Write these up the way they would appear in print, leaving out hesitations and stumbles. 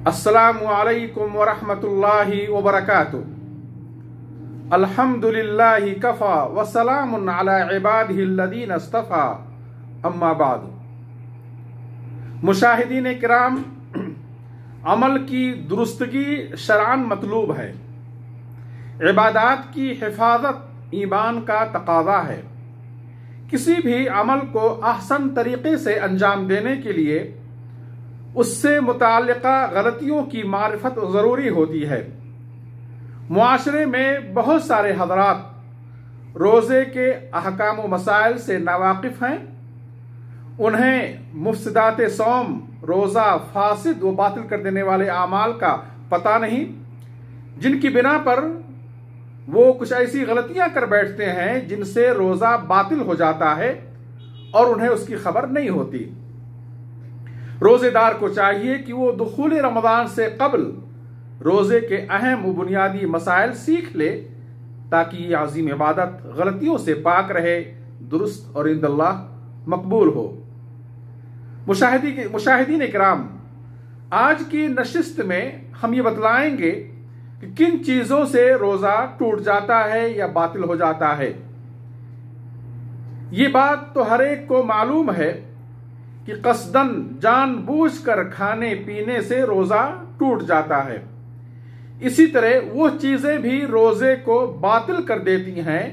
अस्सलामु अलैकुम वरहमतुल्लाहि वबरकातुहू। अल्हम्दुलिल्लाहि कफ़ा वस्सलामुन अला इबादिहिल्लज़ीना इस्तफ़ा, अम्मा बाद। मुशाहिदीन किराम, अमल की दुरुस्तगी शरअन मतलूब है। इबादत की हिफाजत ईमान का तकाज़ा है। किसी भी अमल को अहसन तरीके से अंजाम देने के लिए उससे मुताल्लिक़ा गलतियों की मारिफत ज़रूरी होती है। मुआशरे में बहुत सारे हज़रात रोज़े के अहकाम व मसाइल से नावाकिफ़ हैं। उन्हें मुफ़्सिदात सौम, रोज़ा फासिद व बातिल कर देने वाले आमाल का पता नहीं, जिनकी बिना पर वो कुछ ऐसी गलतियां कर बैठते हैं जिनसे रोज़ा बातिल हो जाता है और उन्हें उसकी खबर नहीं होती। रोज़ेदार को चाहिए कि वो दुखूल रमज़ान से कबल रोज़े के अहम व बुनियादी मसाइल सीख ले, ताकि ये अज़ीम इबादत गलतियों से पाक रहे, दुरुस्त और इंदल्लाह मकबूल हो। मुशाहिदीन इकराम, आज की नशिस्त में हम ये बतलाएंगे कि किन चीज़ों से रोज़ा टूट जाता है या बातिल हो जाता है। ये बात तो हर एक को मालूम है कि कसदन जानबूझकर खाने पीने से रोज़ा टूट जाता है। इसी तरह वो चीज़ें भी रोज़े को बातिल कर देती हैं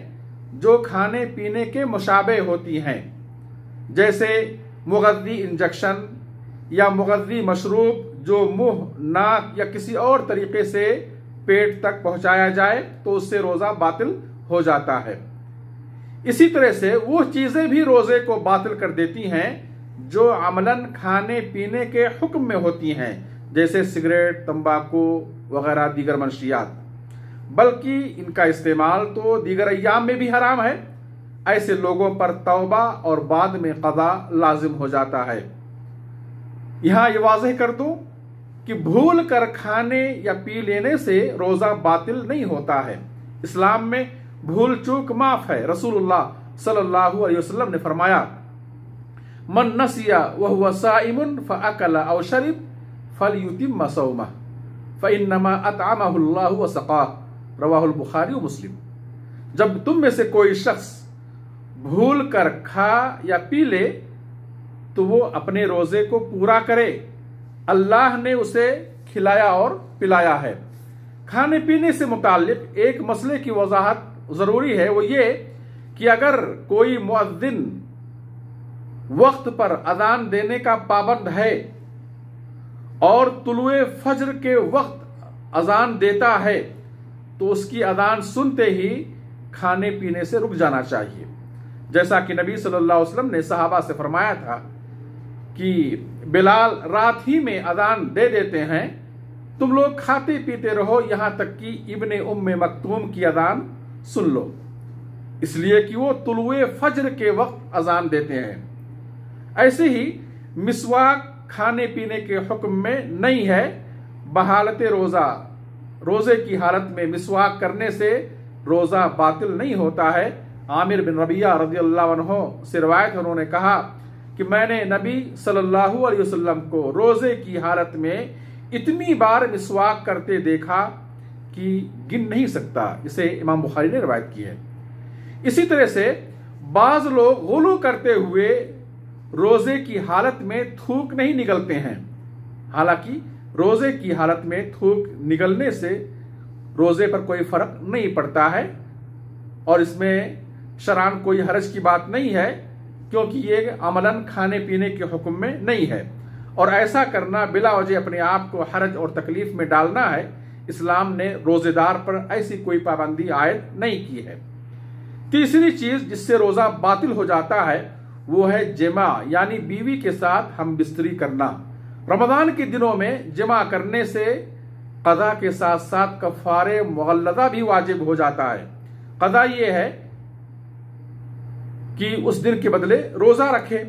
जो खाने पीने के मुशाबे होती हैं, जैसे मुग़ज़्ज़ी इंजेक्शन या मुग़ज़्ज़ी मशरूब जो मुंह, नाक या किसी और तरीके से पेट तक पहुंचाया जाए तो उससे रोज़ा बातिल हो जाता है। इसी तरह से वो चीज़ें भी रोज़े को बातिल कर देती हैं जो अमलन खाने पीने के हुक्म में होती हैं, जैसे सिगरेट, तंबाकू वगैरह दीगर मनशियात, बल्कि इनका इस्तेमाल तो दीगर अय्याम में भी हराम है। ऐसे लोगों पर तौबा और बाद में क़ज़ा लाजिम हो जाता है। यहाँ ये वाज़ेह कर दूं कि भूल कर खाने या पी लेने से रोज़ा बातिल नहीं होता है। इस्लाम में भूल चूक माफ़ है। रसूलुल्लाह सल्लल्लाहु अलैहि वसल्लम ने फरमाया, मन नसिया वहुवा साइमुन फअकला औ शरिब फलयुतिम्म सौमह फइन्नमा अतअमहुल्लाहु व सक़ाह, रवाहुल बुखारी व मुस्लिम। जब तुम में से कोई शख्स भूल कर खा या पी ले तो वो अपने रोज़े को पूरा करे, अल्लाह ने उसे खिलाया और पिलाया है। खाने पीने से मुताल्लिक एक मसले की वजाहत ज़रूरी है, वो ये कि अगर कोई मुअज्जिन वक्त पर अजान देने का पाबंद है और तुलुए फज्र के वक्त अजान देता है तो उसकी अजान सुनते ही खाने पीने से रुक जाना चाहिए। जैसा कि नबी सल्लल्लाहु अलैहि वसल्लम ने सहाबा से फरमाया था कि बिलाल रात ही में अजान दे देते हैं, तुम लोग खाते पीते रहो यहां तक कि इब्ने उम्मे मक्तूम की अजान सुन लो, इसलिए कि वो तुलुए फज्र के वक्त अजान देते हैं। ऐसे ही मिसवाक खाने पीने के हुक्म में नहीं है। बहालत रोज़ा, रोज़े की हालत में मिसवाक करने से रोज़ा बातिल नहीं होता है। आमिर बिन रबिया रज़ियल्लाहु अन्हु से रिवायत है, उन्होंने कहा कि मैंने नबी सल्लल्लाहु अलैहि वसल्लम को रोज़े की हालत में इतनी बार मिसवाक करते देखा कि गिन नहीं सकता। इसे इमाम बुखारी ने रिवायत की है। इसी तरह से बाज लोग गुलू करते हुए रोज़े की हालत में थूक नहीं निगलते हैं। हालांकि रोज़े की हालत में थूक निगलने से रोज़े पर कोई फ़र्क नहीं पड़ता है और इसमें शरअन कोई हरज की बात नहीं है, क्योंकि ये अमलन खाने पीने के हुक्म में नहीं है और ऐसा करना बिला वजह अपने आप को हरज और तकलीफ में डालना है। इस्लाम ने रोज़ेदार पर ऐसी कोई पाबंदी आयद नहीं की है। तीसरी चीज़ जिससे रोज़ा बातिल हो जाता है वो है जिमा, यानी बीवी के साथ हम बिस्तरी करना। रमज़ान के दिनों में जिमा करने से क़ज़ा के साथ साथ कफ़ारे मुग़ल्लज़ा भी वाजिब हो जाता है। क़ज़ा ये है कि उस दिन के बदले रोज़ा रखे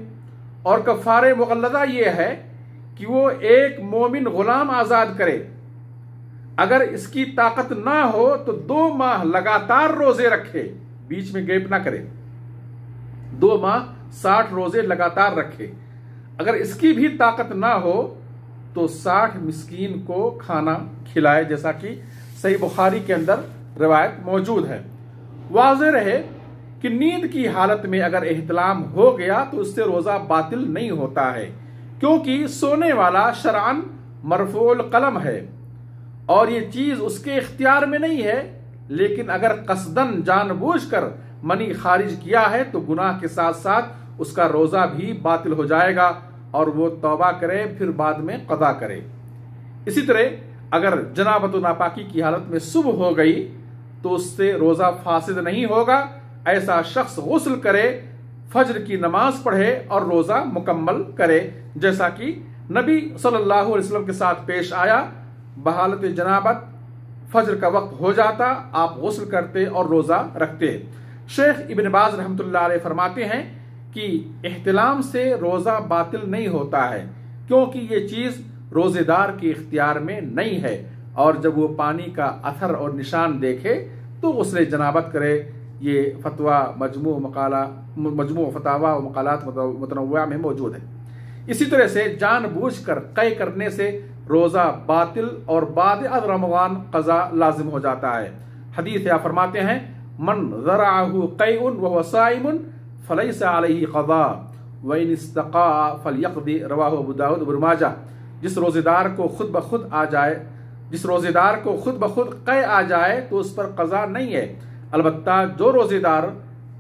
और कफ़ारे मुग़ल्लज़ा ये है कि वो एक मोमिन गुलाम आज़ाद करे। अगर इसकी ताकत ना हो तो 2 माह लगातार रोज़े रखे, बीच में गैप ना करे। 2 माह 60 रोज़े लगातार रखे। अगर इसकी भी ताकत ना हो تو 60 مسکین کو کھانا کھلائے، جیسا کہ صحیح بخاری کے اندر روایت موجود ہے۔ واضح رہے کہ نیند کی حالت میں اگر احتلام ہو گیا تو اس سے روزہ باطل نہیں ہوتا ہے، کیونکہ سونے والا شرعاً مرفوع القلم ہے اور یہ چیز اس کے اختیار میں نہیں ہے، لیکن اگر قصدن جان بوجھ کر منی خارج کیا ہے تو گناہ کے ساتھ ساتھ اس کا روزہ بھی باطل ہو جائے گا اور وہ توبہ کرے پھر بعد میں قضا کرے۔ اسی طرح اگر جنابت و ناپاکی کی حالت میں صبح ہو گئی تو اس سے روزہ فاسد نہیں ہوگا۔ ایسا شخص غسل کرے، فجر کی نماز پڑھے اور روزہ مکمل کرے، جیسا کہ نبی صلی اللہ علیہ وسلم کے ساتھ پیش آیا۔ بحالت جنابت فجر کا وقت ہو جاتا، آپ غسل کرتے اور روزہ رکھتے۔ شیخ ابن باز رحمۃ اللہ علیہ فرماتے ہیں کہ احتلام سے روزہ باطل نہیں ہوتا ہے، کیونکہ یہ چیز روزے دار کے اختیار میں نہیں ہے، اور جب وہ پانی کا اثر اور نشان دیکھے تو غسل جنابت کرے۔ یہ فتویٰ مجموع فتاوی و مقالات متنوعہ میں موجود ہے۔ اسی طرح سے جان بوجھ کر قے کرنے سے روزہ باطل اور بعد از رمضان قضا لازم ہو جاتا ہے۔ حدیث یا فرماتے ہیں من ذرعہ قیء وهو صائم فلیس علیہ قضاء وان استقاء فلیقضی، رواہ ابو داؤد ابن ماجہ۔ جس روزے دار کو خود بخود قے آ جائے تو اس پر قضا نہیں ہے، البتہ جو روزے دار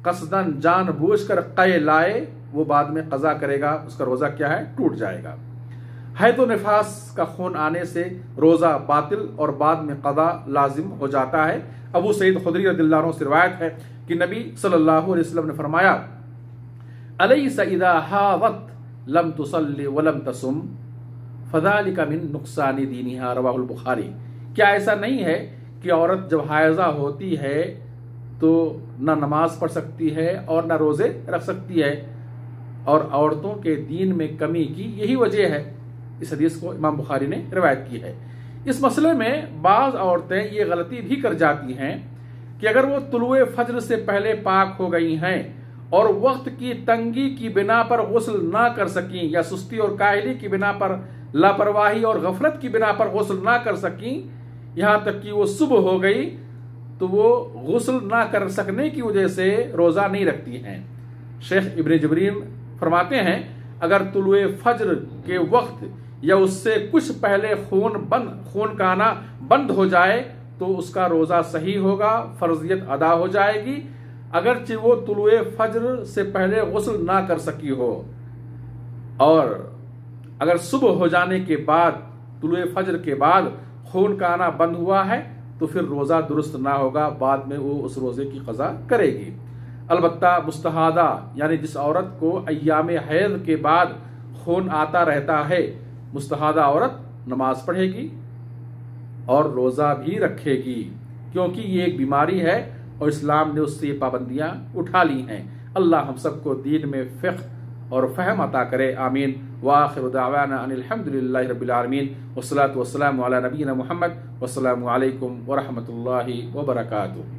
قصدن جان بوجھ کر قے لائے وہ بعد میں قضا کرے گا، اس کا روزہ کیا ہے، ٹوٹ جائے گا۔ حیض و نفاس کا خون آنے سے روزہ باطل اور بعد میں قضا لازم ہو جاتا ہے۔ ابو سعید خدری رضی اللہ عنہ سے روایت ہے کہ نبی صلی اللہ علیہ وسلم نے فرمایا الیس اذا حاضت لم تصلی ولم تصم فذلک من نقصان دینہا، رواہ البخاری۔ کیا ایسا نہیں ہے کہ عورت جب حائضہ ہوتی ہے تو نہ نماز پڑھ سکتی ہے اور نہ روزے رکھ سکتی ہے، اور عورتوں کے دین میں کمی کی یہی وجہ ہے؟ اس حدیث کو امام بخاری نے روایت کی ہے۔ اس مسئلے میں بعض عورتیں یہ غلطی بھی کر جاتی ہیں کہ اگر وہ طلوع فجر سے پہلے پاک ہو گئی ہیں اور وقت کی تنگی کی بنا پر غسل نہ کر سکیں، یا سستی اور کاہلی کی بنا پر، لاپرواہی اور غفلت کی بنا پر غسل نہ کر سکیں، یہاں تک کہ وہ صبح ہو گئی، تو وہ غسل نہ کر سکنے کی وجہ سے روزہ نہیں رکھتی ہیں۔ شیخ ابن جبرین فرماتے ہیں اگر طلوع فجر کے وقت یا اس سے کچھ پہلے خون کا آنا بند ہو جائے تو اس کا روزہ صحیح ہوگا، فرضیت ادا ہو جائے گی، اگرچہ وہ طلوع فجر سے پہلے غسل نہ کر سکی ہو۔ اور اگر صبح ہو جانے کے بعد، طلوع فجر کے بعد خون کا آنا بند ہوا ہے تو پھر روزہ درست نہ ہوگا، بعد میں وہ اس روزے کی قضا کرے گی۔ البتہ مستحاضہ یعنی جس عورت کو ایام حیض کے بعد خون آتا رہتا ہے، مستحاضہ عورت نماز پڑھے گی اور روزہ بھی رکھے گی، کیونکہ یہ ایک بیماری ہے اور اسلام نے اس سے یہ پابندیاں اٹھا لی ہیں۔ اللہ ہم سب کو دین میں فقہ اور فہم عطا کرے، آمین۔ وآخر دعوانا ان الحمدللہ رب العالمین، والصلاة والسلام علی نبینا محمد، والسلام علیکم ورحمۃ اللہ وبرکاتہ۔